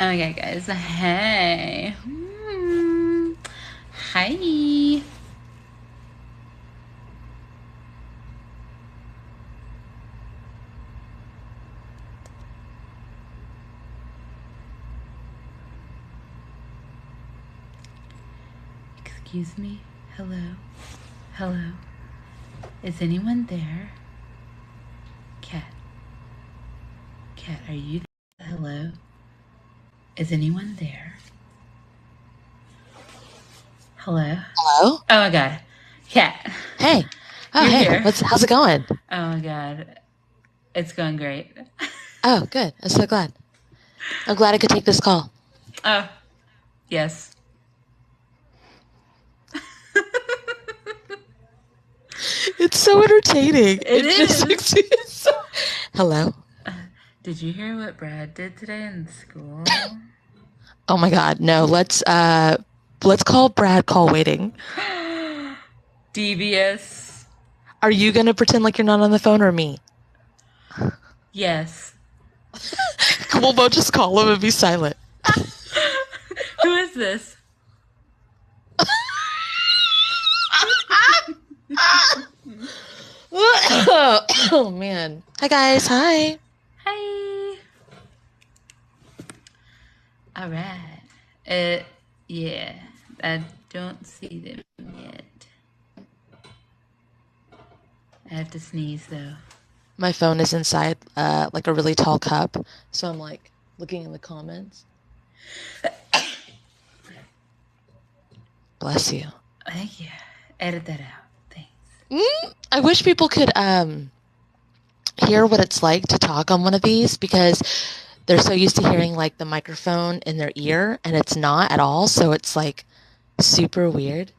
Okay, guys. Hey. Hi. Excuse me. Hello. Hello. Is anyone there? Cat. Cat, are you there? Hello. Is anyone there? Hello. Hello? Oh my god. Cat. Hey. Oh, You're hey. here. How's it going? Oh my god. It's going great. Oh, good. I'm so glad. I'm glad I could take this call. Oh, yes. It's so entertaining. It is. Hello? Did you hear what Brad did today in school? Oh my god. No, let's call Brad call waiting. Devious. Are you going to pretend like you're not on the phone or me? Yes. We'll both just call him and be silent. Who is this? Oh man. Hi guys. Hi. Hi. All right. Yeah. I don't see them yet. I have to sneeze though. My phone is inside like a really tall cup, so I'm like looking in the comments. Bless you. Thank you. Edit that out. Thanks. I wish people could hear what it's like to talk on one of these, because they're so used to hearing like the microphone in their ear, and it's not at all. So it's like super weird.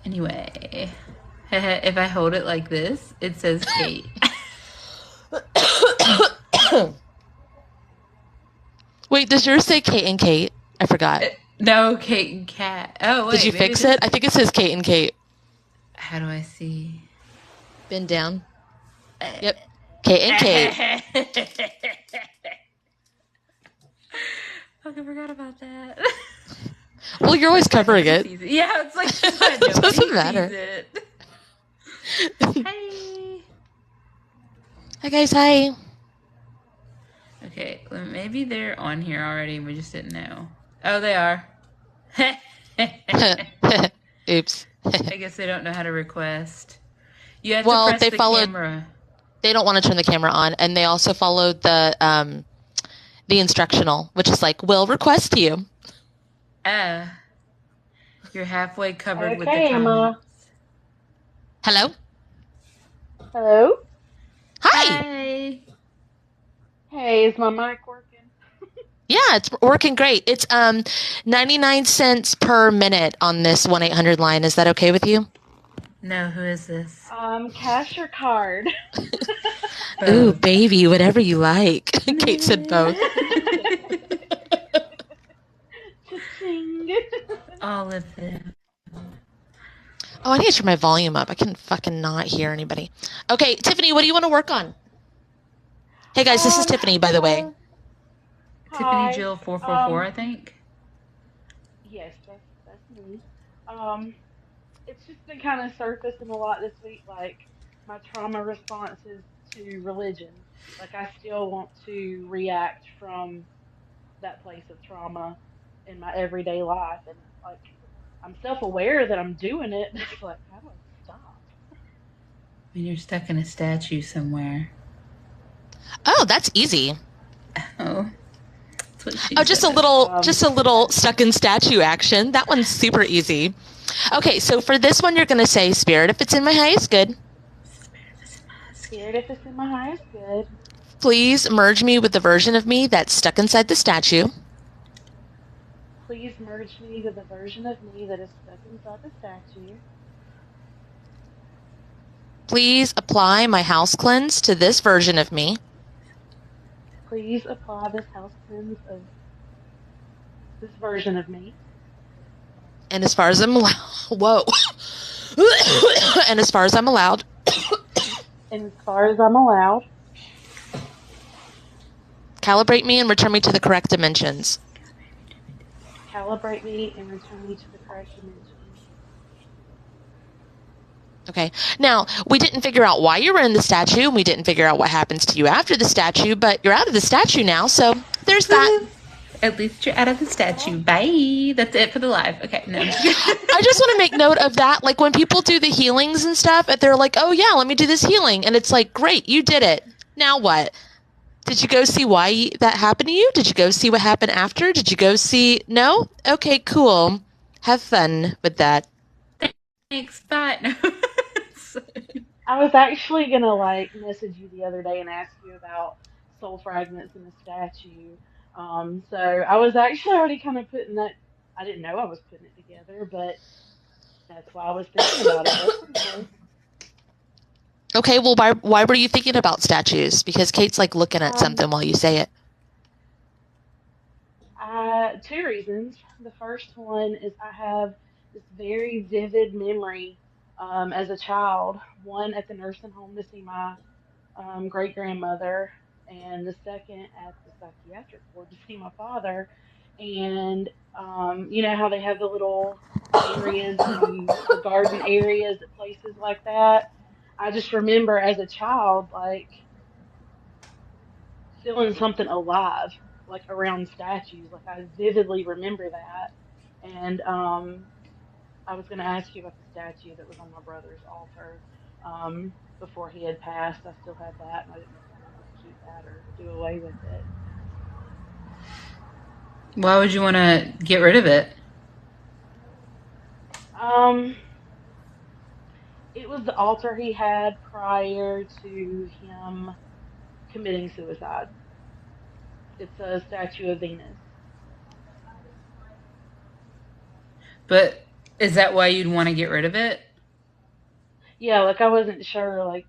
Anyway, if I hold it like this, it says Kate. Wait, does yours say Kate and Kate? I forgot. No, Kate and Cat. Oh, wait. Did you fix it? I think it says Kate and Kate. How do I see? Bend down. Yep. Kate and Kate. I forgot about that. Well, you're always covering it. Yeah, it's like It doesn't matter. It. Hi. Hi guys. Hi. Okay, maybe they're on here already and we just didn't know. Oh, they are. Oops. I guess they don't know how to request. You have Well, to press the camera. They don't want to turn the camera on, and they also followed the instructional, which is like, will request you. You're halfway covered with the Okay, comments. Hello? Hello? Hi. Hi. Hey, is my mic working? Yeah, it's working great. It's 99 cents per minute on this 1-800 line. Is that okay with you? No, who is this? Cash or card? Ooh, baby, whatever you like. Kate said both. Cha-ching. All of them. Oh, I need to turn my volume up. I can fucking not hear anybody. Okay, Tiffany, what do you want to work on? Hey guys, this is Tiffany, by the way. Tiffany Hi. Jill 444, I think. Yes, that's me. It's just been kind of surfacing a lot this week, like my trauma responses to religion. Like I still want to react from that place of trauma in my everyday life, and like I'm self-aware that I'm doing it. It's like, how do I stop? When you're stuck in a statue somewhere. Oh, that's easy. Oh. That's what she Oh, said. just a little stuck in statue action. That one's super easy. Okay, so for this one, you're going to say, Spirit, if it's in my highest good, Spirit, if it's in my highest good, please merge me with the version of me that's stuck inside the statue. please merge me with the version of me that is stuck inside the statue. Please apply my house cleanse to this version of me. Please apply this house cleanse of this version of me. And as far as I'm allowed, whoa. And as far as I'm allowed, And as far as I'm allowed, Calibrate me and return me to the correct dimensions. Calibrate me and return me to the correct dimension. Okay. Now, we didn't figure out why you were in the statue, and we didn't figure out what happens to you after the statue, but you're out of the statue now, so there's that. At least you're out of the statue. Bye. That's it for the live. Okay, no. I just want to make note of that. Like, when people do the healings and stuff, they're like, oh, yeah, let me do this healing. And it's like, great, you did it. Now what? Did you go see why that happened to you? Did you go see what happened after? Did you go see... No? Okay, cool. Have fun with that. Thanks. Bye. I was actually gonna like message you the other day and ask you about soul fragments in the statue. So I was actually already kind of putting that. I didn't know I was putting it together, but that's why I was thinking about it. That's pretty cool. Okay, well, why were you thinking about statues? Because Kate's like looking at something while you say it. Two reasons. The first one is I have this very vivid memory as a child. One at the nursing home to see my great grandmother, and the second at the psychiatric ward to see my father. And you know how they have the little areas and the garden areas at places like that. I just remember as a child, like feeling something alive, like around statues. Like I vividly remember that. And I was going to ask you about the statue that was on my brother's altar before he had passed. I still had that, and I didn't know if I wanted to keep that or do away with it. Why would you want to get rid of it? It was the altar he had prior to him committing suicide. It's a statue of Venus. But is that why you'd want to get rid of it? Yeah, like I wasn't sure like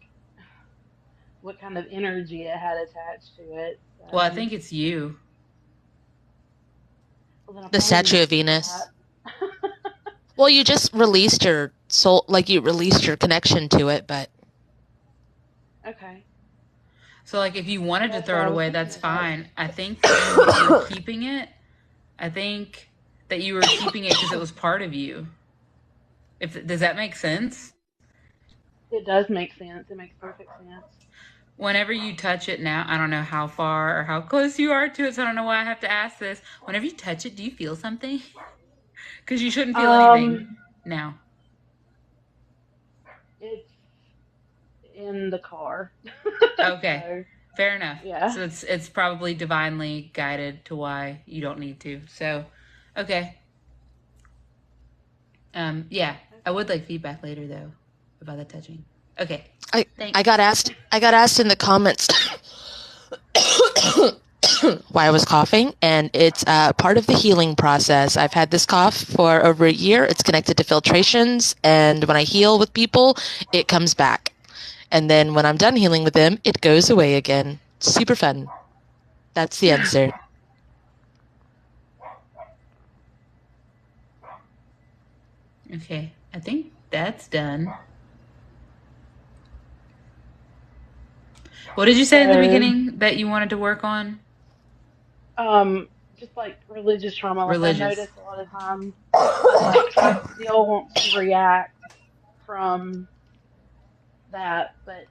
what kind of energy it had attached to it. So. Well, I think it's you. Well, the statue of Venus. Well, you just released your soul, like you released your connection to it, but... Okay. So, like, if you wanted to throw it away, that's fine. I think that you were keeping it. I think that you were keeping it because it was part of you. Does that make sense? It does make sense. It makes perfect sense. Whenever you touch it now, I don't know how far or how close you are to it, so I don't know why I have to ask this. Whenever you touch it, do you feel something? Because you shouldn't feel anything now. It's in the car. Okay. So, fair enough. Yeah. So it's probably divinely guided to why you don't need to. So, okay. Yeah, I would like feedback later though about the touching. Okay. Thanks. I got asked in the comments why I was coughing, and it's part of the healing process. I've had this cough for over a year. It's connected to filtrations, and when I heal with people, it comes back. And then when I'm done healing with them, it goes away again. Super fun. That's the answer. Okay, I think that's done. What did you say in the beginning that you wanted to work on? Just like religious trauma. Like Religious. I notice a lot of times, like I still want to react from that, but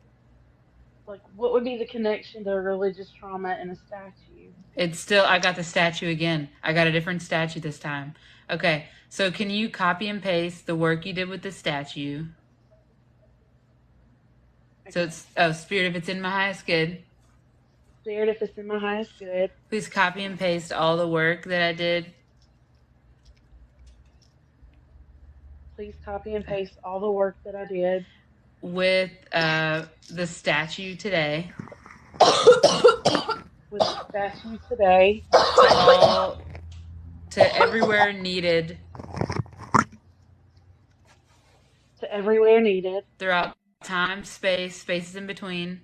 like, what would be the connection to religious trauma and a statue? It's still, I got the statue again. I got a different statue this time. Okay, so can you copy and paste the work you did with the statue? Okay. So it's, Spirit, if it's in my highest good. Spirit, if it's in my highest good. Please copy and paste all the work that I did. Please copy and paste all the work that I did. With the statue today. With the statue today. To everywhere needed. To everywhere needed. Throughout time, space, spaces in between.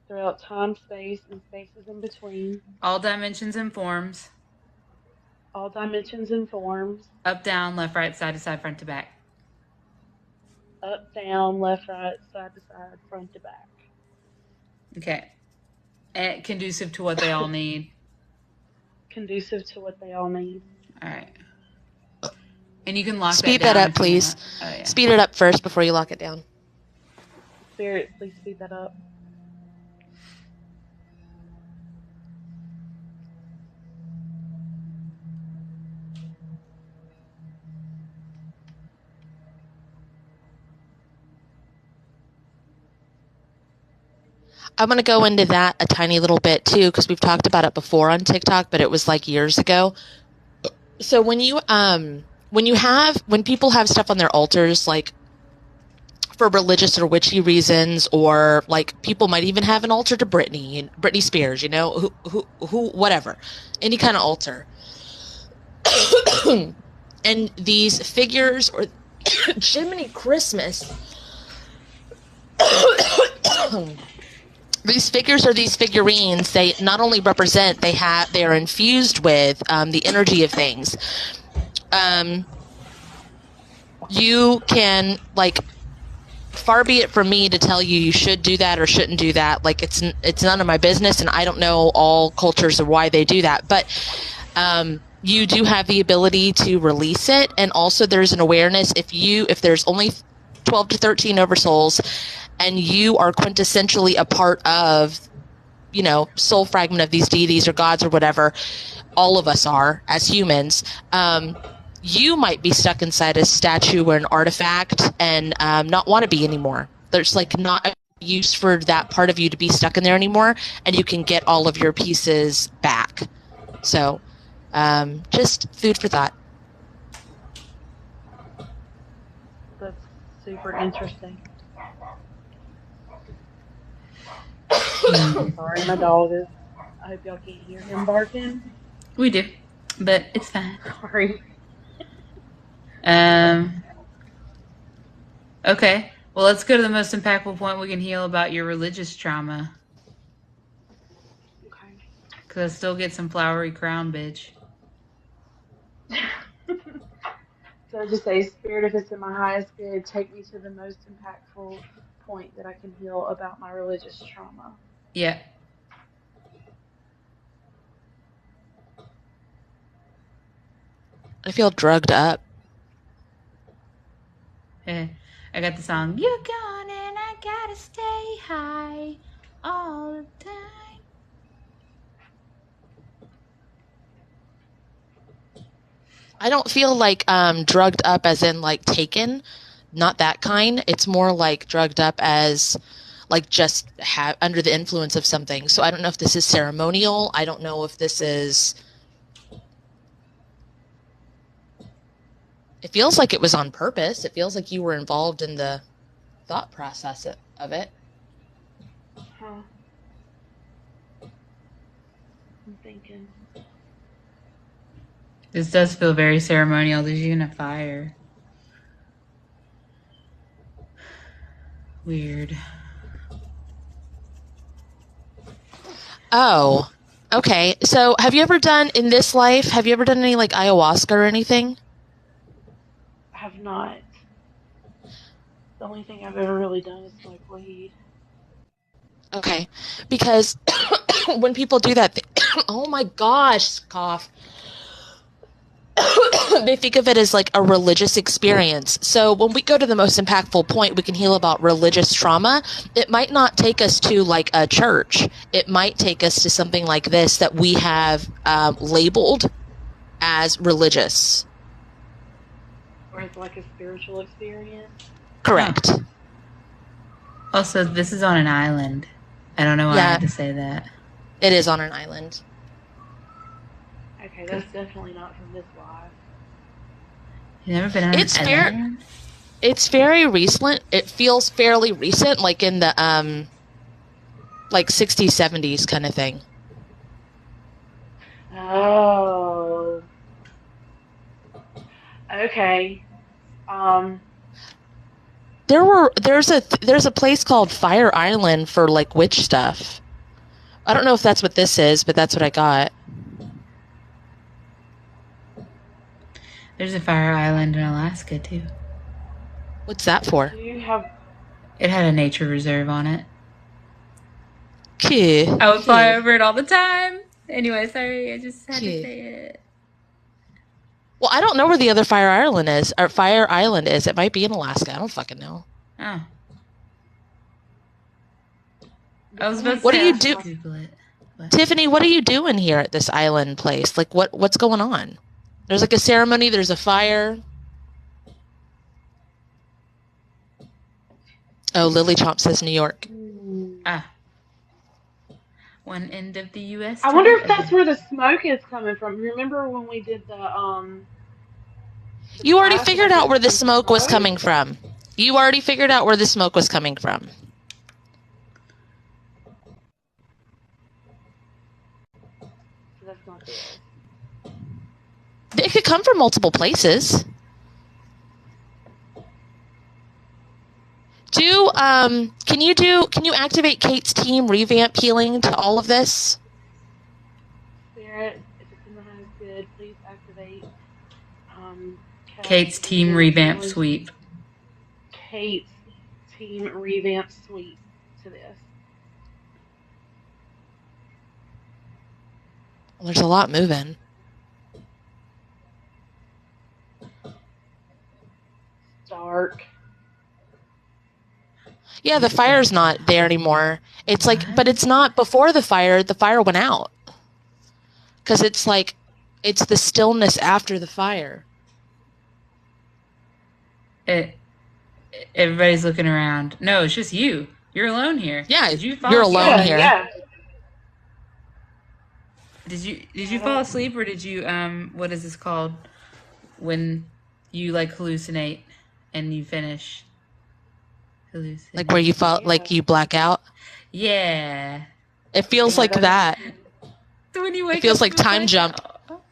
Throughout time, space, and spaces in between. All dimensions and forms. All dimensions and forms. Up, down, left, right, side to side, front to back. Up, down, left, right, side to side, front to back. Okay. And conducive to what they all need. Conducive to what they all need. All right. And you can lock Speed that that down up, if you please. want. Oh, yeah. Speed it up first before you lock it down. Spirit, please speed that up. I'm going to go into that a tiny little bit too, because we've talked about it before on TikTok, but it was like years ago. So when people have stuff on their altars, like for religious or witchy reasons, or like people might even have an altar to Britney Spears, who, whatever, any kind of altar. And these figures, or Jiminy Christmas, these figures or these figurines, they not only represent, they are infused with the energy of things. You can, like, far be it from me to tell you should do that or shouldn't do that. Like, it's none of my business, and I don't know all cultures or why they do that. But you do have the ability to release it, and also there's an awareness if there's only 12 to 13 oversouls, and you are quintessentially a part of, soul fragment of these deities or gods or whatever, all of us are as humans. You might be stuck inside a statue or an artifact and not want to be anymore. There's like not a use for that part of you to be stuck in there anymore, and you can get all of your pieces back. So just food for thought. That's super interesting. Sorry, my dog is. I hope y'all can't hear him barking. We do, but it's fine. Sorry. Okay. Well, let's go to the most impactful point we can heal about your religious trauma. Okay. Because I still get some flowery crown, bitch. So just say, Spirit, if it's in my highest good, take me to the most impactful point that I can heal about my religious trauma. Yeah. I feel drugged up. I got the song, you're gone and I gotta stay high all the time. I don't feel like drugged up as in like taken, not that kind. It's more like drugged up as like just under the influence of something. So I don't know if this is ceremonial. I don't know if this is... It feels like it was on purpose. It feels like you were involved in the thought process of it. Huh. I'm thinking. This does feel very ceremonial. There's even a fire. Weird. Oh, okay. So have you ever done, in this life, have you ever done any like ayahuasca or anything? Have not. The only thing I've ever really done is smoke weed. Okay. Because when people do that, oh my gosh, cough. They think of it as like a religious experience. So when we go to the most impactful point, we can heal about religious trauma. It might not take us to like a church. It might take us to something like this that we have labeled as religious. Or it's like a spiritual experience. Correct. Huh. Also, this is on an island. I don't know why I had to say that. It is on an island. Okay, that's definitely not from this life. You've never been on an island? It's very recent. It feels fairly recent, like in the like 60s, 70s kind of thing. Oh. Okay. There's a place called Fire Island for like witch stuff. I don't know if that's what this is, but that's what I got. There's a fire island in Alaska too. What's that for? Do you have... It had a nature reserve on it. Okay. I would fly over it all the time. Anyway, sorry, I just had to Okay. say it. Well, I don't know where the other Fire Island is. Or Fire Island is. It might be in Alaska. I don't fucking know. Oh, The I was about only to What do say you I'll do, just Google it. What? Tiffany? What are you doing here at this island place? Like, what's going on? There's like a ceremony. There's a fire. Oh, Lily Chomp says New York. Ah, one end of the U.S. I to wonder the if that's other. where the smoke is coming from. Remember when we did the You already class and I figured out did where the some smoke was smoke? coming from. You already figured out where the smoke was coming from. So that's not this. It could come from multiple places. Can you activate Kate's team revamp healing to all of this? Spirit, if it's in the highest good, please activate Kate's team revamp sweep. Kate's team revamp sweep to this. Well, there's a lot moving. Dark. Yeah, the fire's not there anymore. It's like, but it's not before the fire. The fire went out. Because it's like, it's the stillness after the fire. Everybody's looking around. No, it's just you. You're alone here. Yeah, Did you fall you're asleep? alone here. Yeah. Did you fall asleep or did you what is this called when you like hallucinate and you finish? Hallucinate. Like where you fall, like you black out. Yeah. It feels like that. So when you wake It feels up like from a time jump. blackout.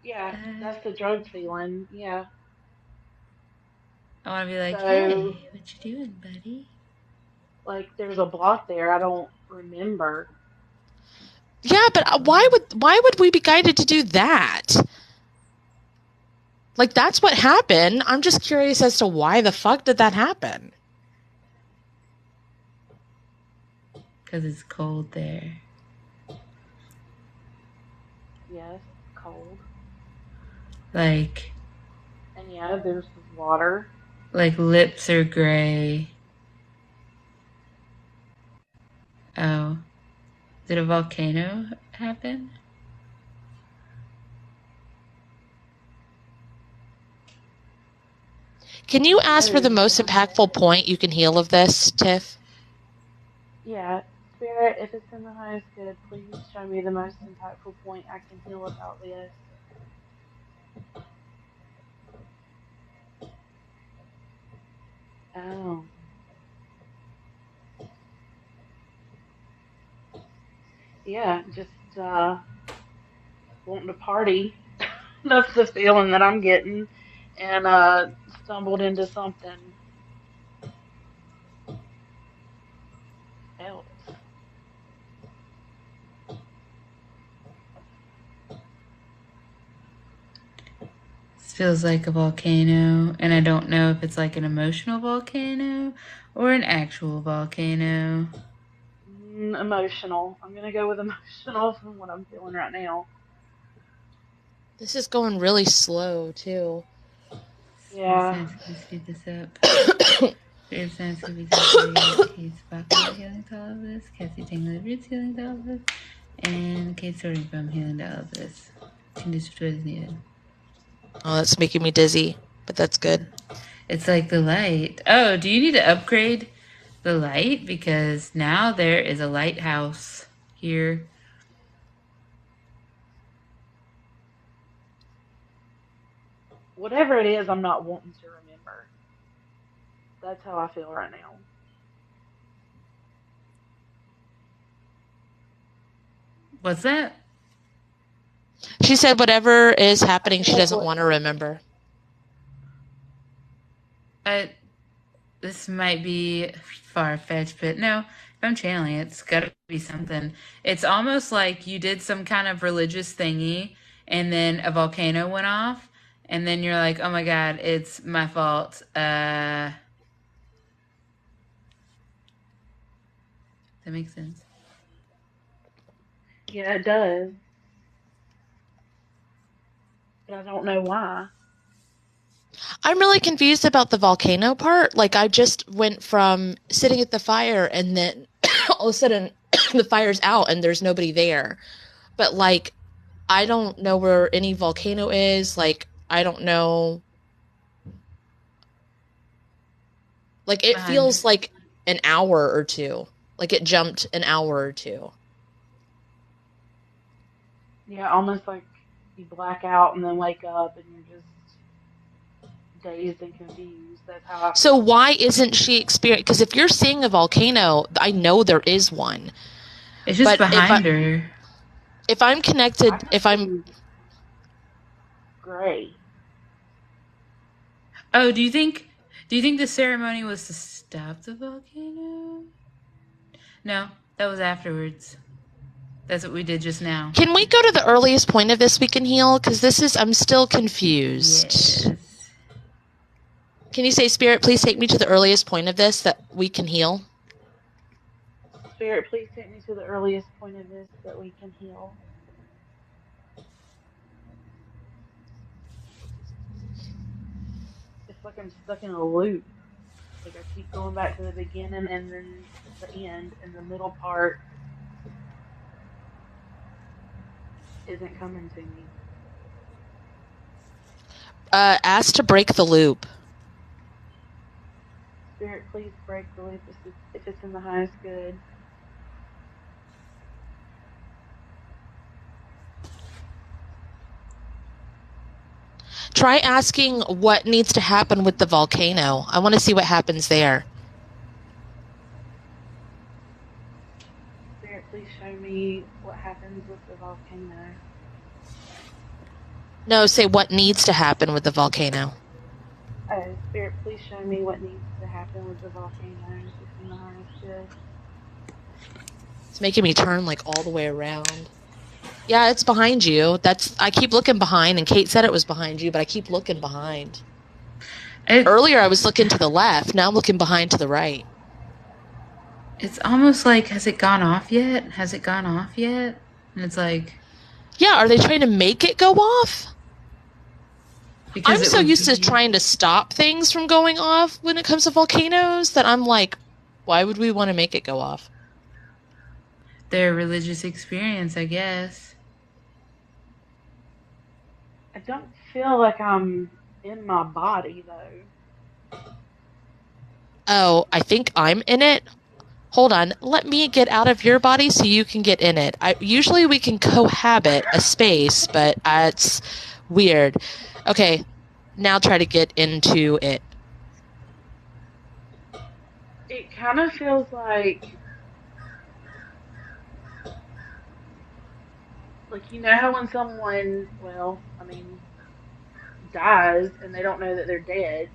Yeah, that's the drug feeling. Yeah. I want to be like, So- hey, what you doing, buddy? Like there's a block there. I don't remember. Yeah, but why would we be guided to do that? Like that's what happened. I'm just curious as to why the fuck did that happen? Because it's cold there. Yes, cold. Like And yeah, there's water. lips are gray. Oh. Did a volcano happen? Can you ask for the most impactful point you can heal of this, Tiff? Yeah, Spirit, if it's in the highest good, please show me the most impactful point I can heal about this. Oh. Yeah, just wanting to party. That's the feeling that I'm getting. And stumbled into something else. This feels like a volcano, and I don't know if it's like an emotional volcano or an actual volcano. Emotional. I'm going to go with emotional from what I'm feeling right now. This is going really slow, too. Yeah. Let's speed this up. Spirit Science can be Kate's Baka healing to all of this, Cassie Tangled Roots healing to all of this, and Kate Sorting from healing to all of this. Can destroy as needed. Oh, that's making me dizzy, but that's good. It's like the light. Oh, do you need to upgrade the light? Because now there is a lighthouse here. Whatever it is, I'm not wanting to remember. That's how I feel right now. What's that? She said whatever is happening, she doesn't want to remember. This might be far-fetched, but no, if I'm channeling it, it's got to be something. It's almost like you did some kind of religious thingy, and then a volcano went off, and then you're like, oh my God, it's my fault. That makes sense. Yeah, it does, but I don't know why. I'm really confused about the volcano part. Like, I just went from sitting at the fire and then all of a sudden the fire's out and there's nobody there. But, like, I don't know where any volcano is. Like, I don't know. Like, it Behind feels her. like an hour or two. Like, it jumped an hour or two. Yeah, almost like you black out and then wake up and you're just dazed and confused. That's how I So feel. why isn't she experiencing? Because if you're seeing a volcano, I know there is one. It's just But behind her. if I'm I connected, can if I'm see gray. Oh, do you think the ceremony was to stop the volcano? No, that was afterwards. That's what we did just now. Can we go to the earliest point of this we can heal? Because I'm still confused. Yes. Can you say, Spirit, please take me to the earliest point of this that we can heal? Spirit, please take me to the earliest point of this that we can heal. It's like I'm stuck in a loop. Like I keep going back to the beginning and then the end, and the middle part isn't coming to me. Ask to break the loop. Spirit, please break the loop if it's in the highest good. Try asking what needs to happen with the volcano. I want to see what happens there. Spirit, please show me what happens with the volcano. No, say what needs to happen with the volcano. Oh, Spirit, please show me what needs to happen with the volcano if it's in the highest good. It's making me turn like all the way around. Yeah, it's behind you. I keep looking behind, and Kate said it was behind you, but I keep looking behind. Earlier I was looking to the left, now I'm looking behind to the right. It's almost like, has it gone off yet? Has it gone off yet? And it's like, yeah, are they trying to make it go off? because I'm so used to trying to stop things from going off when it comes to volcanoes that I'm like, why would we want to make it go off? Their religious experience, I guess. I don't feel like I'm in my body though. Oh, I think I'm in it. Hold on, let me get out of your body so you can get in it. Usually we can cohabit a space, but it's weird. Okay, now try to get into it. It kind of feels like you know how when someone, well, I mean, dies and they don't know that they're dead,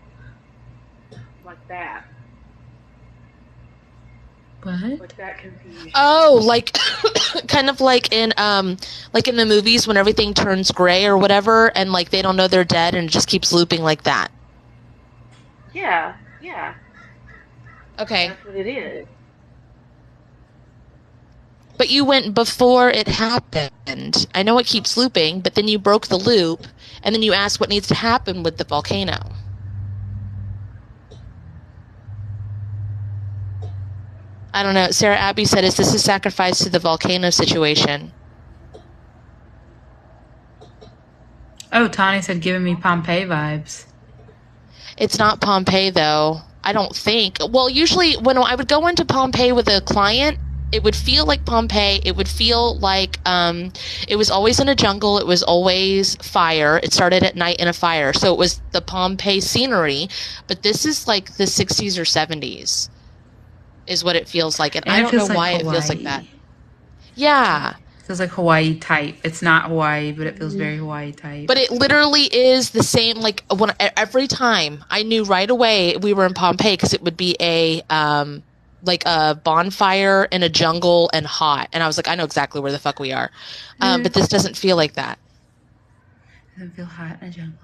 like that. What? Like that confusion. Oh, like kind of like in the movies when everything turns gray or whatever, and like they don't know they're dead, and it just keeps looping like that. Yeah. Okay. That's what it is. But you went before it happened. I know it keeps looping, but then you broke the loop, and then you asked what needs to happen with the volcano. I don't know. Sarah Abby said, is this a sacrifice to the volcano situation? Oh, Tawny said giving me Pompeii vibes. It's not Pompeii, though. I don't think. Well, usually when I would go into Pompeii with a client, it would feel like Pompeii. It would feel like it was always in a jungle. It was always fire. It started at night in a fire. So it was the Pompeii scenery. But this is like the 60s or 70s is what it feels like. And I don't know why it feels like that. Yeah. It feels like Hawaii type. It's not Hawaii, but it feels very Hawaii type. But it literally is the same. Like every time I knew right away we were in Pompeii because it would be a bonfire in a jungle and hot, and I was like, I know exactly where the fuck we are. But this doesn't feel like that. It doesn't feel hot in a jungle.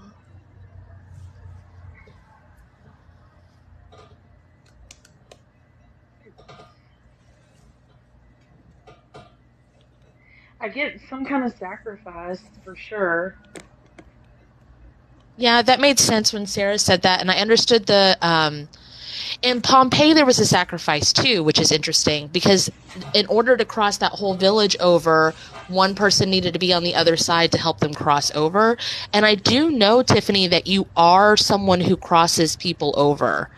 I get some kind of sacrifice for sure. Yeah, that made sense when Sarah said that, and I understood the in Pompeii there was a sacrifice too, which is interesting because in order to cross that whole village over, one person needed to be on the other side to help them cross over. And I do know, Tiffany, that you are someone who crosses people over.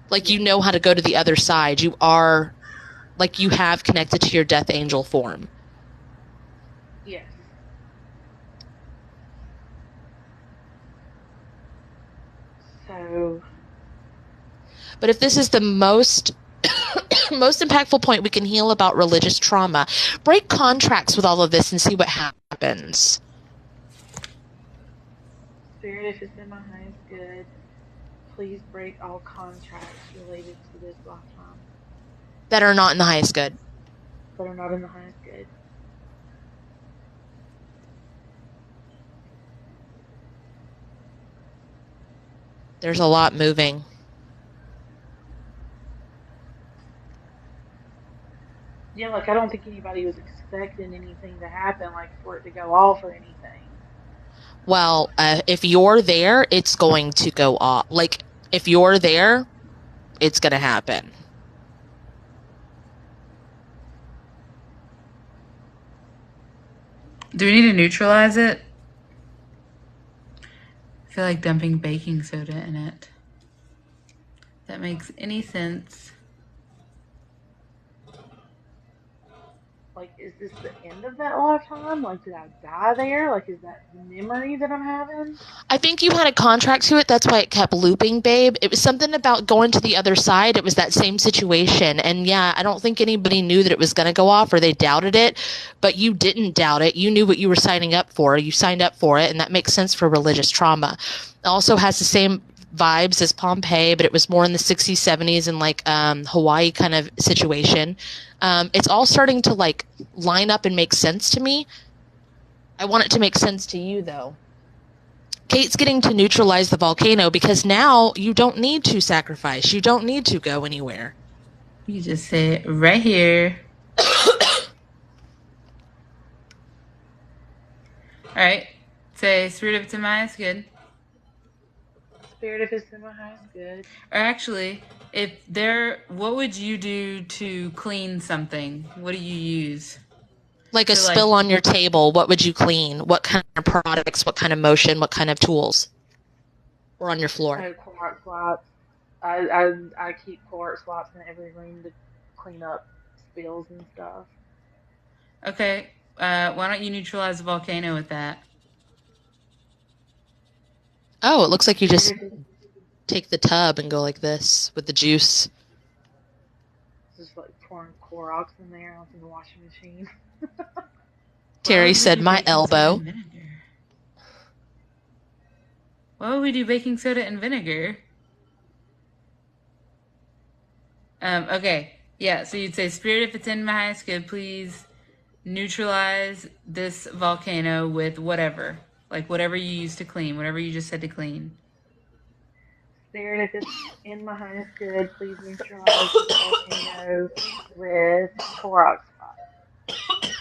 Like, you Yes. know how to go to the other side. You are, like, you have connected to your death angel form. Yes. So, But if this is the most most impactful point we can heal about religious trauma, break contracts with all of this and see what happens. Spirit, if it's in my highest good, please break all contracts related to this lifetime That are not in the highest good. that are not in the highest good. There's a lot moving. Yeah, like I don't think anybody was expecting anything to happen, like for it to go off or anything. Well, if you're there, it's going to go off. Like, if you're there, it's going to happen. Do we need to neutralize it? I feel like dumping baking soda in it. If that makes any sense. Like, is this the end of that lifetime? Like, did I die there? Like, is that the memory that I'm having? I think you had a contract to it. That's why it kept looping, babe. It was something about going to the other side. It was that same situation. And yeah, I don't think anybody knew that it was going to go off or they doubted it. But you didn't doubt it. You knew what you were signing up for. You signed up for it. And that makes sense for religious trauma. It also has the same vibes as Pompeii, but it was more in the 60s, 70s, and like Hawaii kind of situation. It's all starting to like line up and make sense to me. I want it to make sense to you, though. Kate's getting to neutralize the volcano because now you don't need to sacrifice. You don't need to go anywhere. You just say it right here. All right. Say, Spirit of Timai is good. Spirit, if it's in my highest good. Or actually, what would you do to clean something? What do you use? Like a spill on your table, what would you clean? What kind of products? What kind of motion? What kind of tools? Or on your floor? Clorox wipes. I keep Clorox wipes in every room to clean up spills and stuff. Okay. Why don't you neutralize the volcano with that? Oh, it looks like you just take the tub and go like this with the juice. Just like pouring Clorox in there onto the washing machine. Terry said, my elbow. Why would we do baking soda and vinegar? Okay. Yeah, so you'd say, Spirit, if it's in my highest good, please neutralize this volcano with whatever. Like whatever you use to clean, whatever you just said to clean. Spirit, if it's in my highest good, please neutralize this volcano with Clorox wipes.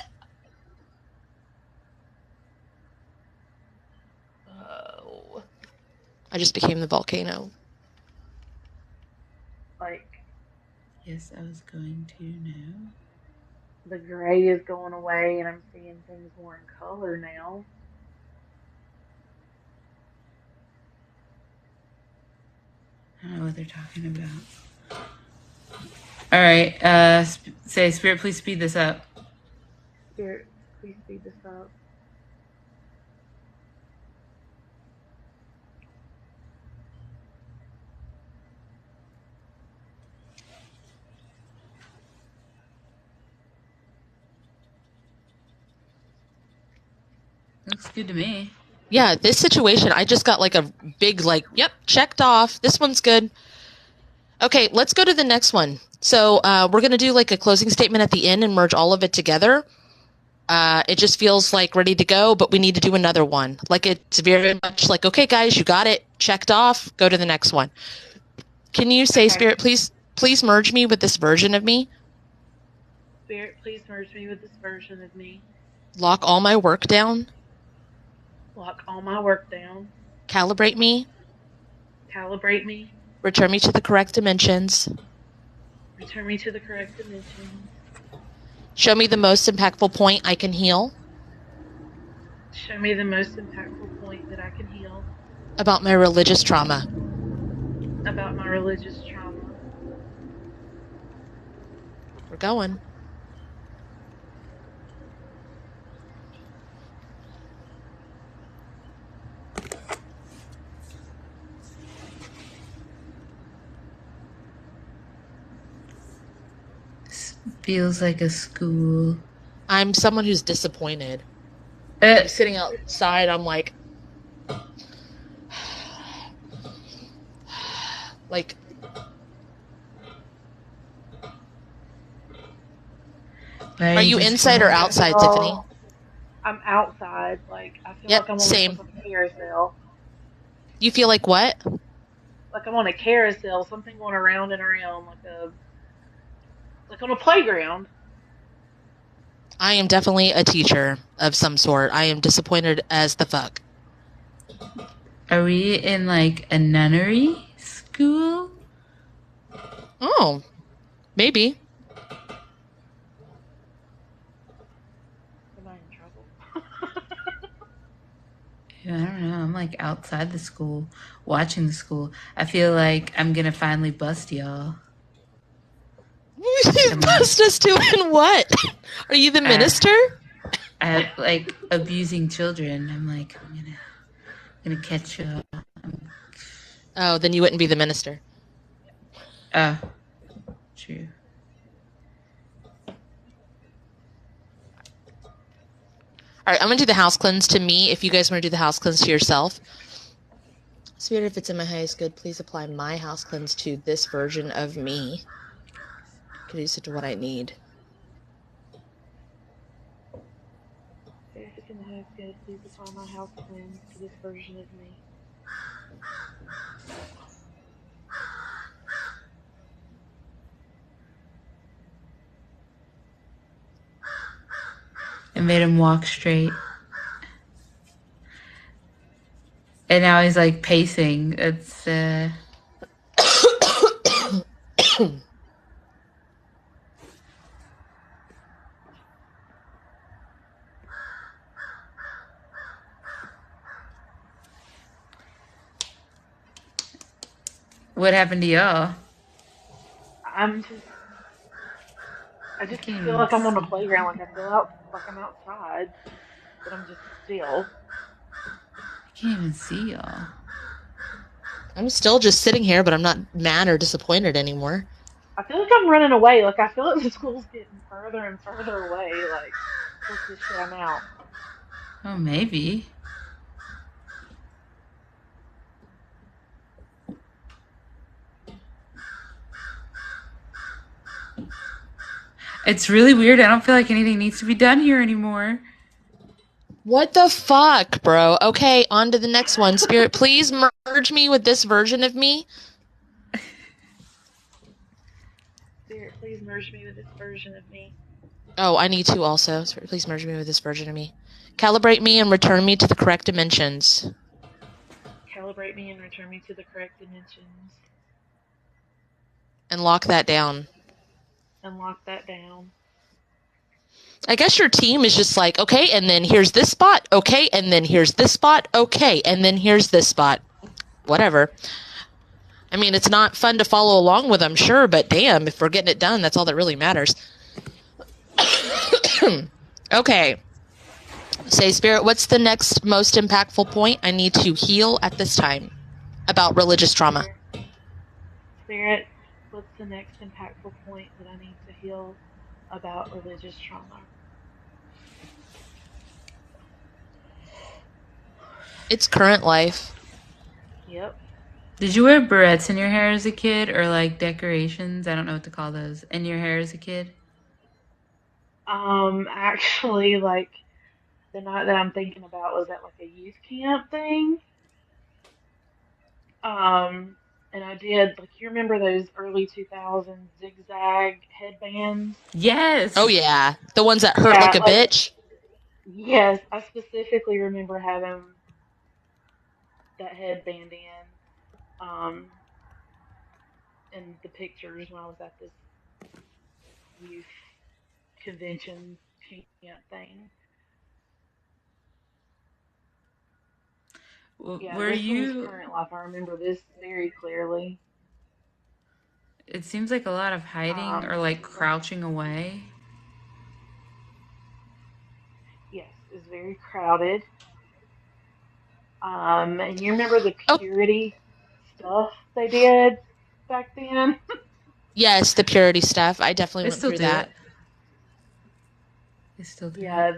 Oh. I just became the volcano. Like, yes, I was going to know. The gray is going away and I'm seeing things more in color now. I don't know what they're talking about. All right. Say, Spirit, please speed this up. Spirit, please speed this up. Looks good to me. Yeah, this situation, I just got like a big, like, yep, checked off. This one's good. Okay, let's go to the next one. So we're going to do like a closing statement at the end and merge all of it together. It just feels like ready to go, but we need to do another one. Like it's very much like, okay, guys, you got it, checked off, go to the next one. Can you say, okay. Spirit, please merge me with this version of me? Spirit, please merge me with this version of me. Lock all my work down. Lock all my work down. Calibrate me. Calibrate me. Return me to the correct dimensions. Return me to the correct dimensions. Show me the most impactful point I can heal. Show me the most impactful point that I can heal. About my religious trauma. About my religious trauma. We're going. Feels like a school. I'm someone who's disappointed. I'm sitting outside, I'm like are you inside or outside, Tiffany? I'm outside. Like, I feel Yep, like I'm on same. a carousel. You feel like what? Like I'm on a carousel, something going around and around, like on a playground. I am definitely a teacher of some sort. I am disappointed as the fuck. Are we in like a nunnery school? Oh, maybe. Am I in trouble? I don't know. I'm like outside the school, watching the school. I feel like I'm gonna finally bust y'all. Bust us doing what? Are you the minister? Like abusing children. I'm like, I'm gonna catch y'all. Oh, then you wouldn't be the minister. True. All right, I'm going to do the house cleanse to me. If you guys want to do the house cleanse to yourself. Spirit, if it's in my highest good, please apply my house cleanse to this version of me. Produce it to what I need. If it's in the highest good, please apply my house cleanse to this version of me. I made him walk straight. And now he's like pacing. It's What happened to y'all? I just feel like I'm on a playground. Like I feel like I'm outside, but I'm just still. I can't even see y'all. I'm still just sitting here, but I'm not mad or disappointed anymore. I feel like I'm running away. Like I feel like the school's getting further and further away. Like, what's this shit? I'm out. Oh, maybe. It's really weird. I don't feel like anything needs to be done here anymore. What the fuck, bro? Okay, on to the next one. Spirit, please merge me with this version of me. Spirit, please merge me with this version of me. Oh, I need to also. Spirit, please merge me with this version of me. Calibrate me and return me to the correct dimensions. Calibrate me and return me to the correct dimensions. And lock that down. And lock that down. I guess your team is just like, okay, and then here's this spot, okay, and then here's this spot, okay, and then here's this spot. Whatever. I mean, it's not fun to follow along with, I'm sure, but damn, if we're getting it done, that's all that really matters. Okay. Say, Spirit, what's the next most impactful point I need to heal at this time about religious trauma? Spirit, what's the next impactful point that I need to heal about religious trauma? It's current life. Yep. Did you wear barrettes in your hair as a kid, or like decorations? I don't know what to call those. In your hair as a kid? Actually, like the night that I'm thinking about was at like a youth camp thing. And I did, like, you remember those early 2000s zigzag headbands? Yes. Oh, yeah. The ones that hurt like a bitch? Yes, I specifically remember having that headband um, in the pictures when I was at this youth convention camp thing. Yeah, Were this one was you? current life. I remember this very clearly. It seems like a lot of hiding or like So crouching away. yes, it's very crowded. And you remember the Oh, purity stuff they did back then? yes, the purity stuff. I definitely They went still through do that. it. They still do it. Yeah,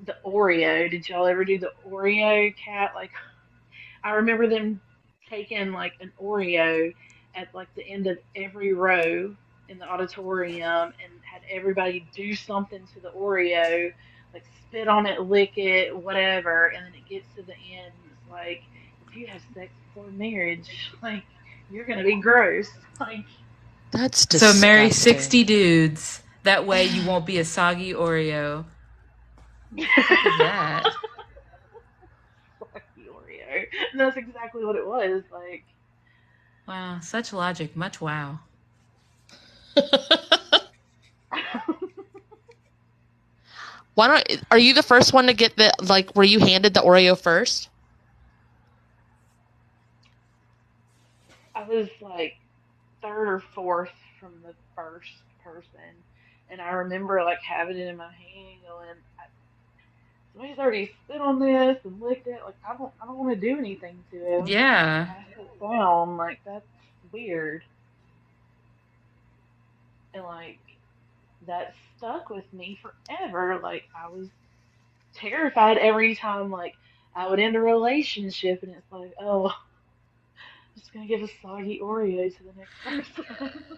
the Oreo. Did y'all ever do the Oreo cat? Like I remember them taking like an Oreo at like the end of every row in the auditorium and had everybody do something to the Oreo, like spit on it, lick it, whatever, and then it gets to the end and it's like, if you have sex before marriage, like you're gonna be gross. Like That's So marry disgusting. 60 dudes. That way you won't be a soggy Oreo. What the fuck is that? fuck the Oreo. And that's exactly what it was. Like Wow, such logic. Much wow. Why don't? Are you the first one to get the like? Were you handed the Oreo first? I was like third or fourth from the first person. And I remember like having it in my hand going, somebody's already spit on this and licked it. Like I don't want to do anything to him. Yeah. Pass it down. Like that's weird. And like that stuck with me forever. Like I was terrified every time like I would end a relationship and it's like, oh, I'm just gonna give a soggy Oreo to the next person.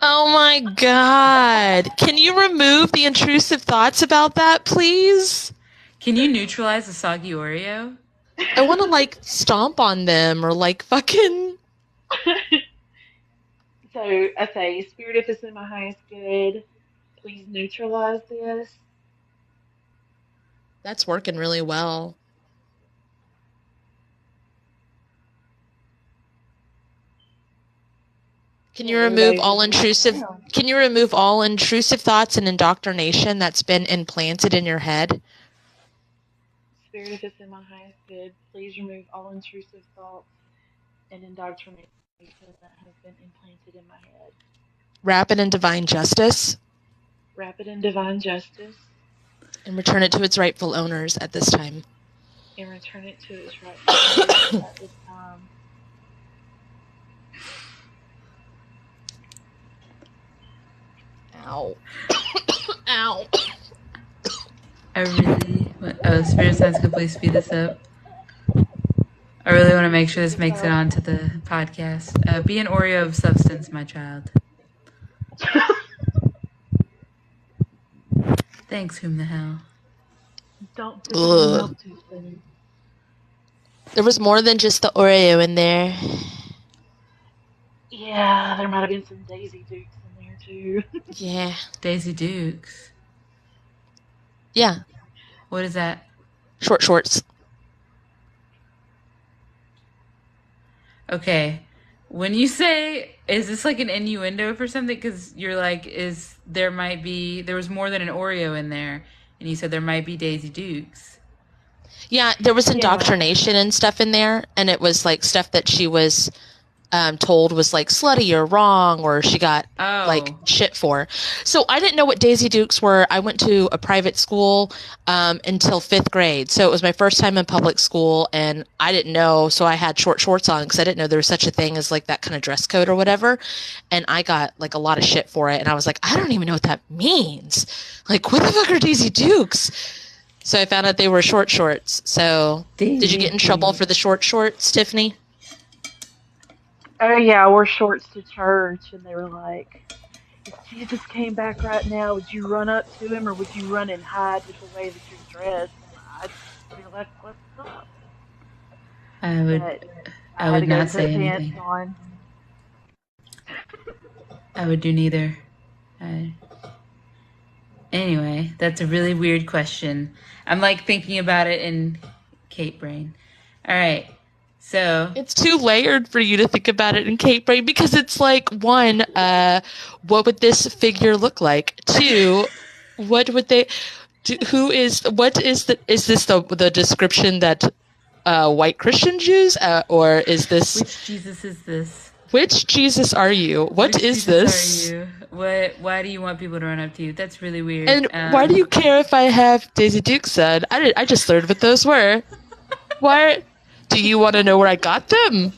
Oh my god! Can you remove the intrusive thoughts about that, please? Can you neutralize a soggy Oreo? I want to like stomp on them or like fucking. So I say, Spirit, if it's in my highest good, please neutralize this. That's working really well. Can you And remove everybody's all just looking intrusive? around. Can you remove all intrusive thoughts and indoctrination that's been implanted in your head? Spirit, if it's in my highest good, please remove all intrusive thoughts and indoctrination that has been implanted in my head. Wrap it in divine justice Wrap it in divine justice and return it to its rightful owners at this time. and return it to its rightful owners at this time. Ow. Ow. I really. Oh, Spirit Science could please speed this up. I really want to make sure this makes it onto the podcast. Be an Oreo of substance, my child. Thanks, whom the hell. Don't dip it in your mouth too soon. There was more than just the Oreo in there. Yeah, there might have been some Daisy Dukes in there too. Yeah. Daisy Dukes. Yeah. What is that? Short shorts. Okay. When you say, is this like an innuendo for something? Because you're like, there was more than an Oreo in there. And you said there might be Daisy Dukes. Yeah, there was Yeah. indoctrination and stuff in there, and it was like stuff that she was told was like slutty or wrong, or she got like shit for. So I didn't know what Daisy Dukes were. I went to a private school until 5th grade, so it was my first time in public school, and I didn't know. So I had short shorts on because I didn't know there was such a thing as like that kind of dress code or whatever. And I got like a lot of shit for it, and I was like, I don't even know what that means. Like, what the fuck are Daisy Dukes? So I found out they were short shorts. So did you get in trouble for the short shorts, Tiffany? Oh yeah, I wore shorts to church, and they were like, "If Jesus came back right now, would you run up to him, or would you run and hide with the way that you're dressed?" And I'd be like, "What's up?" I would But I I had would to go not put say pants anything. on. I would do neither. I Anyway, that's a really weird question. I'm like thinking about it in Kate brain. All right. So It's too layered for you to think about it in Kate brain because it's like, one, what would this figure look like? Two, what would they do, is this the description that white Christians use, or is this which Jesus is this? which Jesus are you? What Which is Jesus this? are you? Why do you want people to run up to you? That's really weird. And why do you care if I have Daisy Duke said? I just learned what those were. Why? Do you want to know where I got them?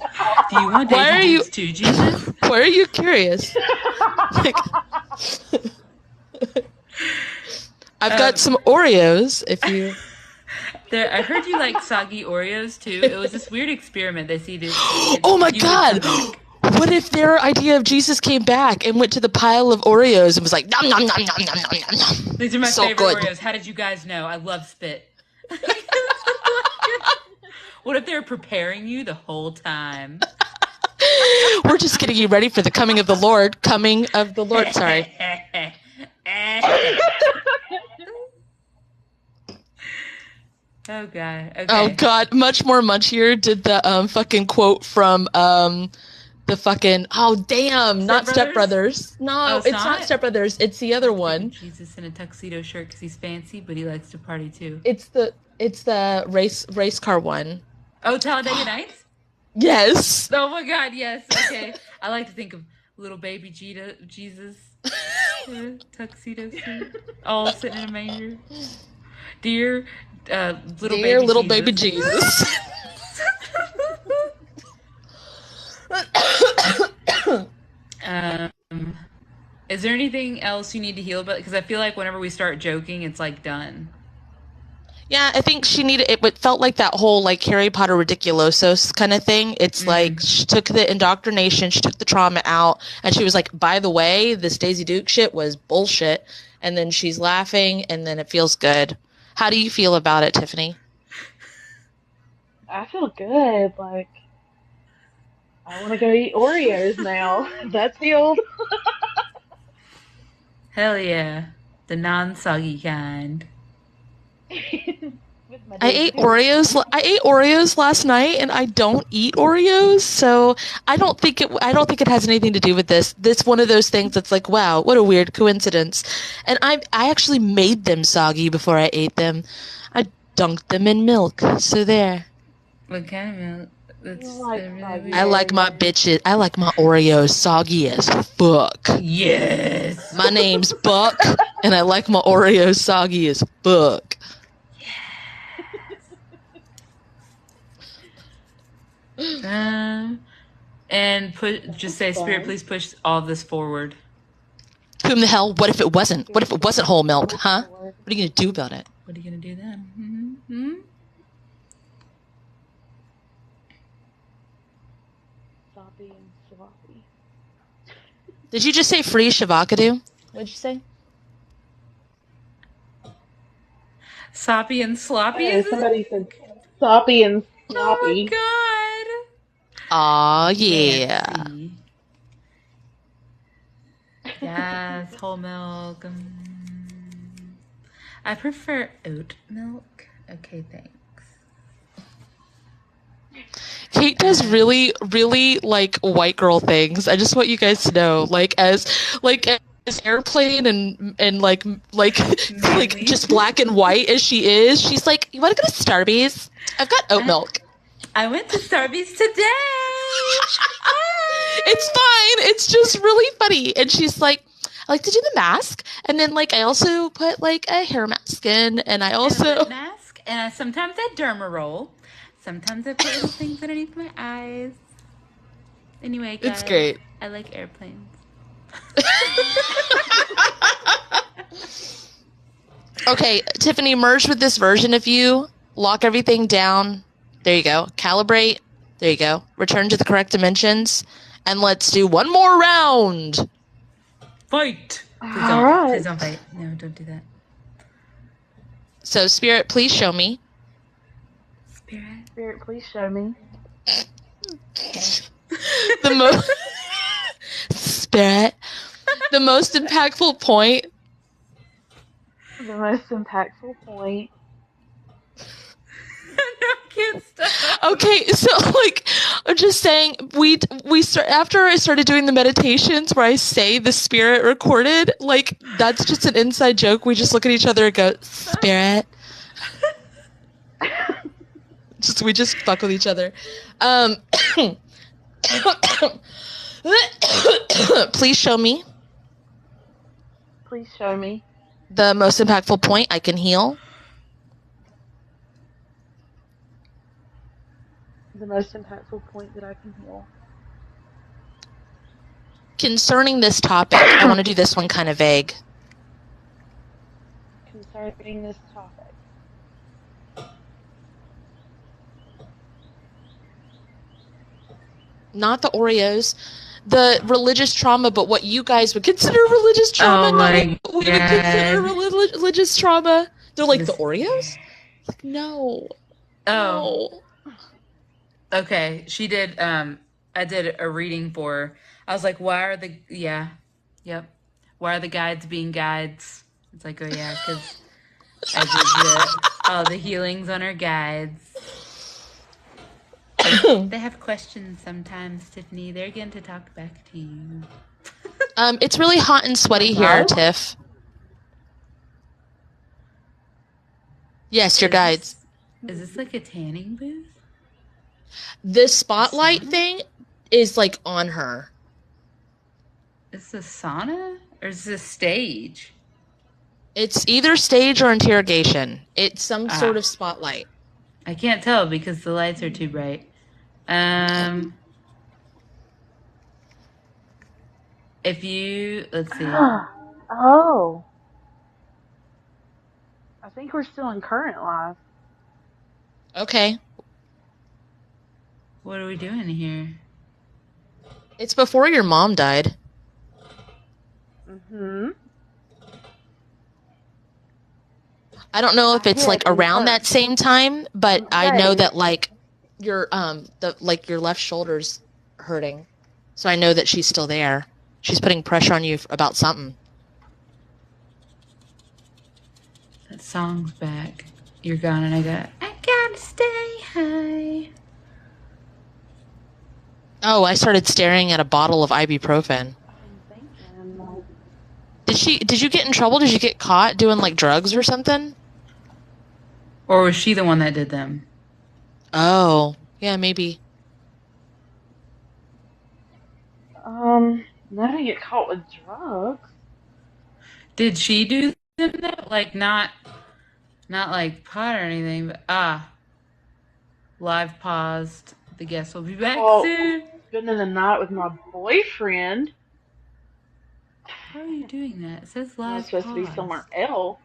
Do you want Daisy Dukes too, Jesus? Why are you curious? Like, I've got some Oreos. If you, I heard you like soggy Oreos too. It was this weird experiment they see. Oh my God! What if their idea of Jesus came back and went to the pile of Oreos and was like, nom nom nom nom nom nom nom nom. These are my So favorite good. Oreos. How did you guys know? I love spit. What if they were preparing you the whole time? We're just getting you ready for the coming of the Lord. Coming of the Lord. Sorry. Oh God. Okay. Oh God. Much more munchier did the fucking quote from the fucking not Step Brothers. No, it's not Step Brothers. It's the other one. Jesus in a tuxedo shirt because he's fancy, but he likes to party too. It's the race car one. Oh, Talladega Nights? Yes. Oh my God, yes. Okay. I like to think of little baby Jesus. Tuxedo suit. All sitting in a manger. Dear little baby Jesus. Is there anything else you need to heal about? Because I feel like whenever we start joking, it's like done. Yeah, I think she needed it. It felt like that whole like Harry Potter ridiculosos kind of thing. It's like she took the indoctrination, she took the trauma out, and she was like, by the way, this Daisy Duke shit was bullshit. And then she's laughing, and then it feels good. How do you feel about it, Tiffany? I feel good. Like, I want to go eat Oreos now. That's the old. Hell yeah. The non-soggy kind. I ate Oreos last night, and I don't eat Oreos, so I don't think it has anything to do with this. This one of those things that's like, wow, what a weird coincidence. And I actually made them soggy before I ate them. I dunked them in milk. So there. What kind of milk? I like my Oreos soggy as fuck. Yes. My name's Buck, and I like my Oreos soggy as fuck. And just say, Spirit, please push all of this forward. Whom the hell? What if it wasn't? What if it wasn't whole milk, huh? What are you gonna do about it? What are you gonna do then? Mm-hmm. And sloppy. Did you just say free Shavakadu? What did you say? Soppy and sloppy? Oh, somebody said soppy and sloppy. Oh my God. Aw, yeah. Fancy. Yes, whole milk. I prefer oat milk. Okay, thanks. Kate does really, really like white girl things. I just want you guys to know, like as airplane and like just black and white as she is, she's like, you want to go to Starbucks? I've got oat milk. I went to Starbucks today. It's fine. It's just really funny. And she's like, I like to do the mask, and then like I also put like a hair mask in, and I also a mask, and sometimes I derma roll. Sometimes I put little things underneath my eyes. Anyway, guys, it's great. I like airplanes. Okay, Tiffany, merge with this version of you. Lock everything down. There you go. Calibrate. There you go. Return to the correct dimensions. And let's do one more round. Fight! All right. Please don't fight. No, don't do that. So, Spirit, please show me. Spirit, please show me. The most Spirit. The most impactful point. The most impactful point. No, I can't stop. Okay, so like I'm just saying we start after I started doing the meditations where I say the spirit recorded, like that's just an inside joke. We just look at each other and go, spirit. We just fuck with each other. Please show me Please show me. the most impactful point I can heal. The most impactful point that I can heal. Concerning this topic, I want to do this one kind of vague. Concerning this topic. Not the Oreos, the religious trauma, but what you guys would consider religious trauma, not what we would consider religious trauma. They're like, the Oreos? Like, no. Oh. No. Okay, she did, I did a reading for her. I was like, why are why are the guides being guides? It's like, oh yeah, because I did all the healings on her guides. They have questions sometimes, Tiffany. They're getting to talk back to you. It's really hot and sweaty here, Tiff. Yes, your guides. Is this like a tanning booth? This spotlight thing is like on her. Is this a sauna? Or is this a stage? It's either stage or interrogation. It's some sort of spotlight. I can't tell because the lights are too bright. If you, let's see. Oh. I think we're still in current live. Okay. What are we doing here? It's before your mom died. Mm-hmm. I don't know if it's like around that same time, but I know that like your your left shoulder's hurting. So I know that she's still there. She's putting pressure on you about something. That song's back. You're gone and I gotta stay high. Oh, I started staring at a bottle of ibuprofen. Did you get in trouble? Did you get caught doing like drugs or something? Or was she the one that did them? Oh, yeah, maybe. Never get caught with drugs. Did she do them though? Like not like pot or anything, but live paused. The guest will be back soon. Spending the night with my boyfriend. How are you doing that? It says live. I'm supposed to be somewhere else.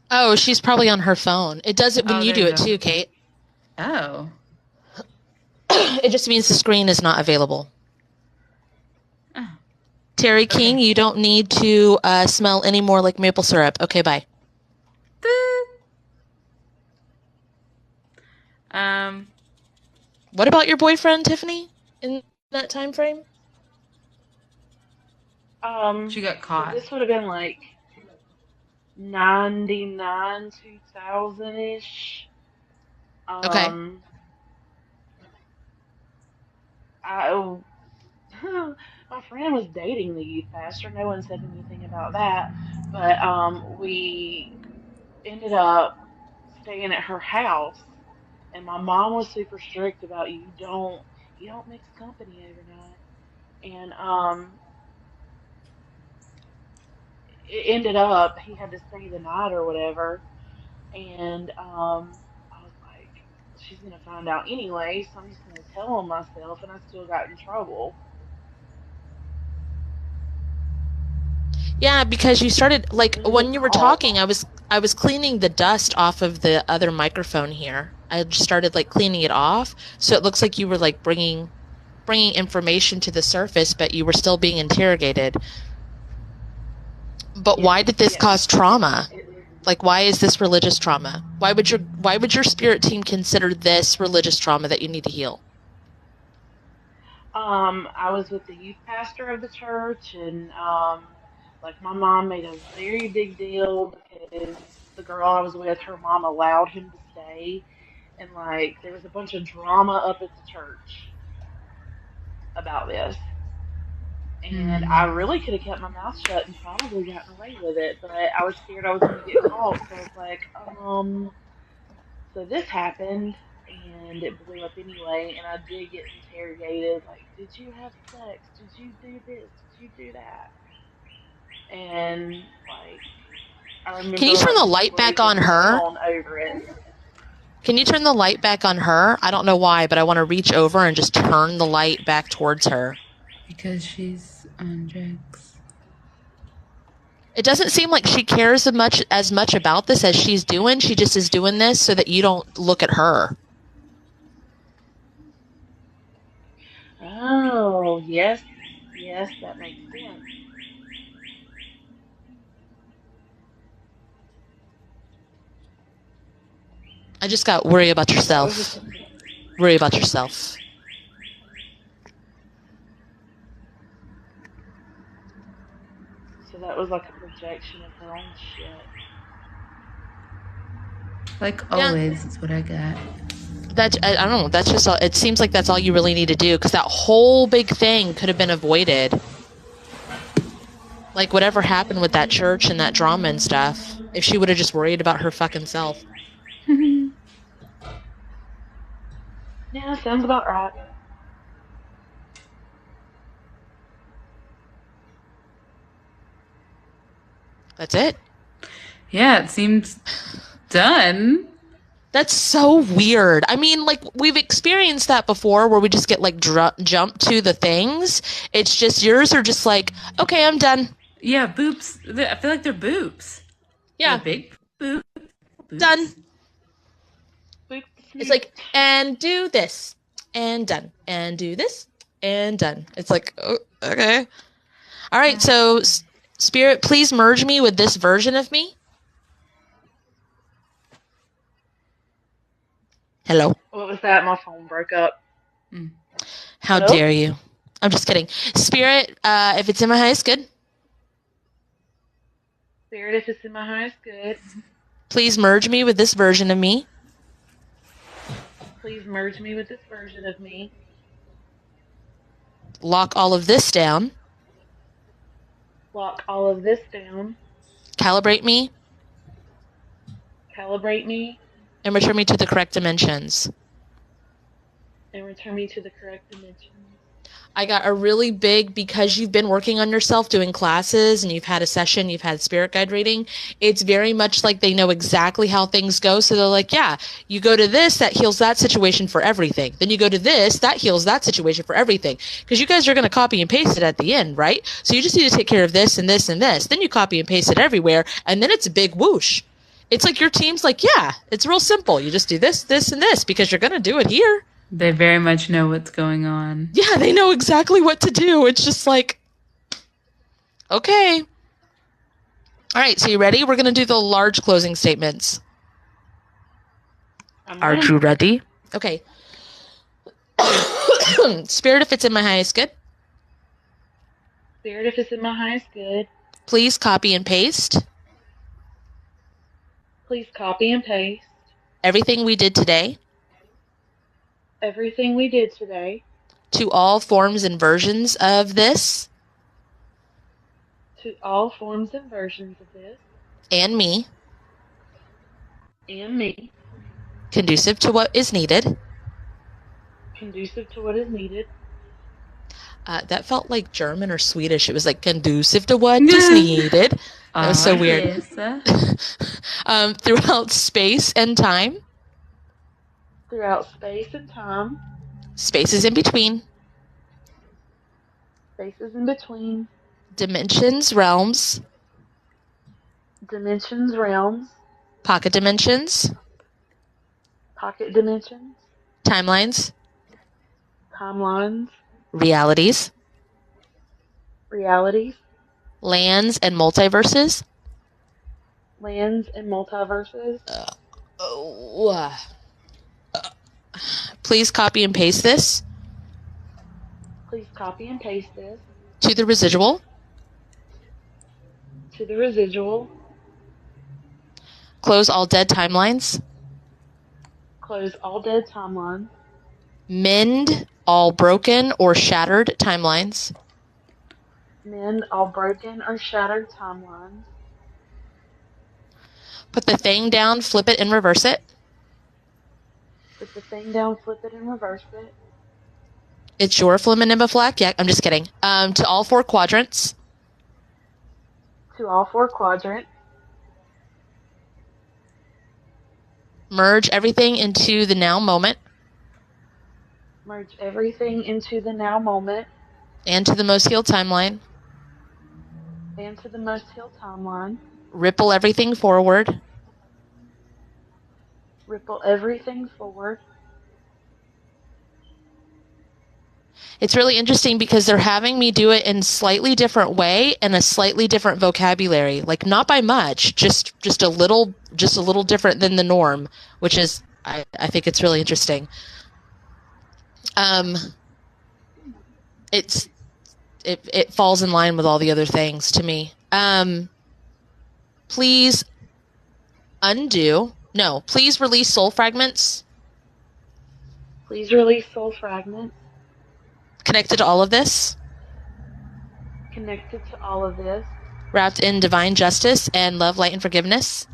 Oh, she's probably on her phone. It does it when you do it too, Kate. Oh. It just means the screen is not available. Oh. Terry King, you don't need to smell any more like maple syrup. Okay, bye. What about your boyfriend, Tiffany, in that time frame? She got caught. So this would have been like 99, 2000-ish. Okay. My friend was dating the youth pastor. No one said anything about that. But we ended up staying at her house. And my mom was super strict about you don't mix company overnight. And it ended up he had to stay the night or whatever. And I was like, she's gonna find out anyway, so I'm just gonna tell him myself, and I still got in trouble. Yeah, because you started like when you were talking, I was cleaning the dust off of the other microphone here. I just started like cleaning it off, so it looks like you were like bringing information to the surface, but you were still being interrogated. But why did this cause trauma? Like, why is this religious trauma? Why would your spirit team consider this religious trauma that you need to heal? I was with the youth pastor of the church, and Like my mom made a very big deal because the girl I was with, her mom allowed him to stay, and like there was a bunch of drama up at the church about this. And I Hmm. really could have kept my mouth shut and probably gotten away with it, but I was scared I was going to get caught. So I was like, so this happened, and it blew up anyway. And I did get interrogated, like, did you have sex? Did you do this? Did you do that? And like, I Can you remember turn like the just light back on breaking her? down over it. Can you turn the light back on her? I don't know why, but I want to reach over and just turn the light back towards her. Because she's on drugs. It doesn't seem like she cares as much about this as she's doing. She just is doing this so that you don't look at her. Oh, yes, yes, that makes sense. I just got worry about So that was just yourself. Worry about yourself. so that was like a projection of her own shit. Like Yeah. always, is what I got. I don't know. That's just all, it seems like that's all you really need to do because that whole big thing could have been avoided. Like whatever happened with that church and that drama and stuff, if she would have just worried about her fucking self. Yeah, sounds about right. That's it. Yeah, it seems done. That's so weird. I mean, like, we've experienced that before where we just get, like, jumped to the things. It's just yours are just like, okay, I'm done. Yeah, boobs. I feel like they're boobs. Yeah, They're big boobs. done. Boop, It's snoot. like, and do this, and done, and do this, and done. It's like, oh, okay. All right, so, Spirit, please merge me with this version of me. Hello. What was that? My phone broke up. How Hello? dare you? I'm just kidding. Spirit, if it's in my highest good, Spirit, if it's in my highest good, please merge me with this version of me. please merge me with this version of me. Lock all of this down. Lock all of this down. Calibrate me. Calibrate me. And return me to the correct dimensions. And return me to the correct dimensions. I got a really big, because you've been working on yourself doing classes and you've had a session, you've had spirit guide reading, it's very much like they know exactly how things go. So they're like, yeah, you go to this, that heals that situation for everything. Then you go to this, that heals that situation for everything. Because you guys are going to copy and paste it at the end, right? So you just need to take care of this and this and this. Then you copy and paste it everywhere. And then it's a big whoosh. It's like your team's like, yeah, it's real simple. You just do this, this, and this because you're going to do it here. They very much know what's going on. Yeah, they know exactly what to do. It's just like, okay. All right, so you ready? We're going to do the large closing statements. Are you ready? Okay. Spirit, if it's in my highest good. Spirit, if it's in my highest good. Please copy and paste. Please copy and paste. Everything we did today. Everything we did today. To all forms and versions of this. To all forms and versions of this. And me. And me. Conducive to what is needed. Conducive to what is needed. That felt like German or Swedish. It was like conducive to what is needed. That was so weird. Yes. Throughout space and time. Throughout space and time. Spaces in between. Spaces in between. Dimensions, realms. Dimensions, realms. Pocket dimensions. Pocket dimensions. Timelines. Timelines. Realities. Realities. Lands and multiverses. Lands and multiverses. Please copy and paste this. Please copy and paste this. To the residual. to the residual. Close all dead timelines. Close all dead timelines. Mend all broken or shattered timelines. Mend all broken or shattered timelines. Put the thing down, flip it, and reverse it. Put the thing down, flip it, and reverse it. It's your Flaminimba flag. Yeah, I'm just kidding. To all 4 quadrants. To all 4 quadrants. Merge everything into the now moment. Merge everything into the now moment. And to the most healed timeline. And to the most healed timeline. Ripple everything forward. Ripple everything forward. It's really interesting because they're having me do it in a slightly different way and a slightly different vocabulary. Like not by much, just a little different than the norm, which is I think it's really interesting. It falls in line with all the other things to me. Please release soul fragments. Please release soul fragments. Connected to all of this. Connected to all of this. Wrapped in divine justice and love, light, and forgiveness.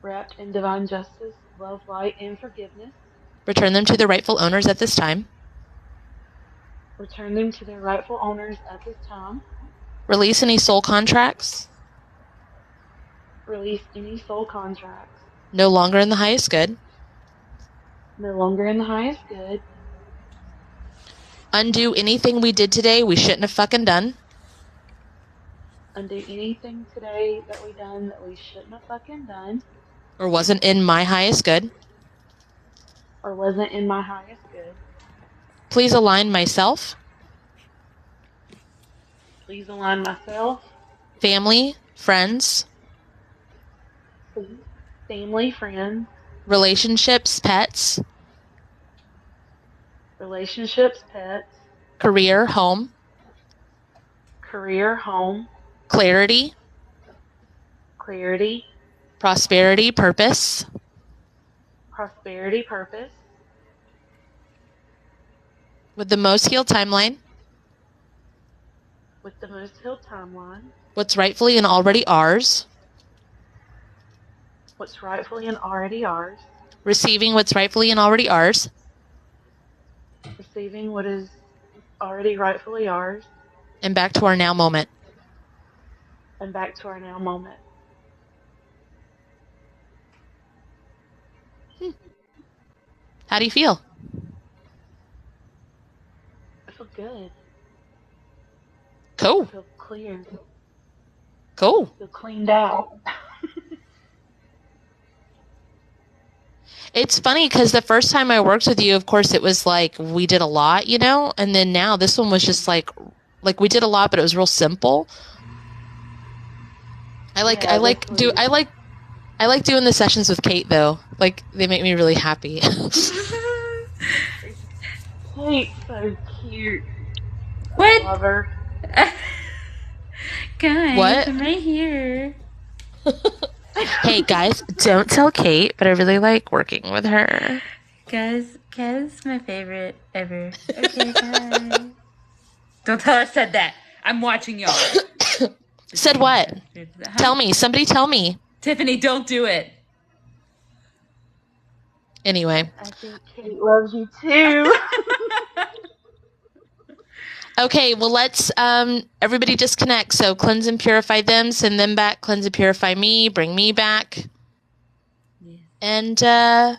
Wrapped in divine justice, love, light, and forgiveness. Return them to their rightful owners at this time. Return them to their rightful owners at this time. Release any soul contracts. Release any soul contracts. No longer in the highest good. No longer in the highest good. Undo anything we did today we shouldn't have fucking done. Undo anything today that we done that we shouldn't have fucking done. Or wasn't in my highest good. Or wasn't in my highest good. Please align myself. Please align myself. Family, friends. Family, friends. Relationships, pets. Relationships, pets. Career, home. Career, home. Clarity. Clarity. Prosperity, purpose. Prosperity, purpose. With the most healed timeline. With the most healed timeline. What's rightfully and already ours. What's rightfully and already ours. Receiving what's rightfully and already ours. Receiving what is already rightfully ours. And back to our now moment. And back to our now moment. How do you feel? I feel good. Cool. I feel clear. Cool. I feel cleaned out. It's funny because the first time I worked with you, of course, it was like we did a lot, you know, and then now this one was just like we did a lot, but it was real simple. I like doing the sessions with Kate though. Like they make me really happy. Kate's so cute. What? I love her. Guys, What? I'm right here. Hey guys, don't tell Kate, but I really like working with her. Guys, Kaz, my favorite ever. Okay, guys. Don't tell her I said that. I'm watching y'all. Said what? Tell me. Somebody tell me. Tiffany, don't do it. Anyway. I think Kate loves you too. Okay, well let's everybody disconnect. So cleanse and purify them, send them back, cleanse and purify me, bring me back. Yes. And yeah,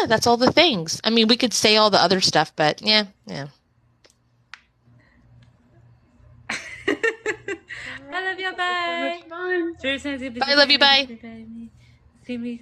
that's all the things. I mean, we could say all the other stuff, but yeah. I love you, bye. So much fun. Bye, love you, bye. See me.